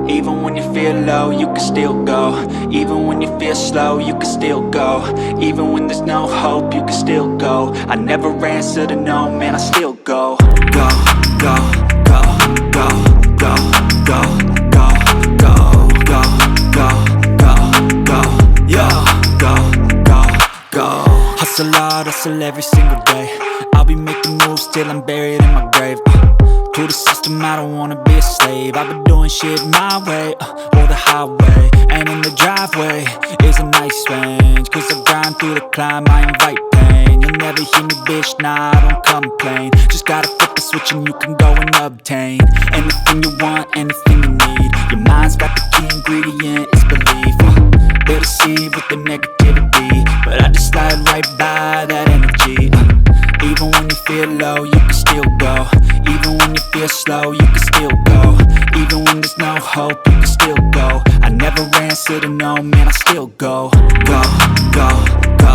Even when you feel low, you can still go. Even when you feel slow, you can still go. Even when there's no hope, you can still go. I never answer to no, man, I still go. Go, go, go, go, go, go, go, go, go, go, go, go, yo, go, go, go. Hustle hard, hustle every single day. I'll be making moves till I'm buried in my grave. To the system, I don't wanna be a slave. I've been doing shit my way, or the highway. And in the driveway is a nice range, cause I grind through the climb, I invite pain. You'll never hear me, bitch, nah, I don't complain. Just gotta flip the switch and you can go and obtain anything you want, anything you need. Your mind's got the key ingredient, it's belief. They deceive with the negativity, but I just slide right by that energy. Even when you feel low, you can still go. Even when you feel slow, you can still go. Even when there's no hope, you can still go. I never answer to no, man, I still go. Go, go, go,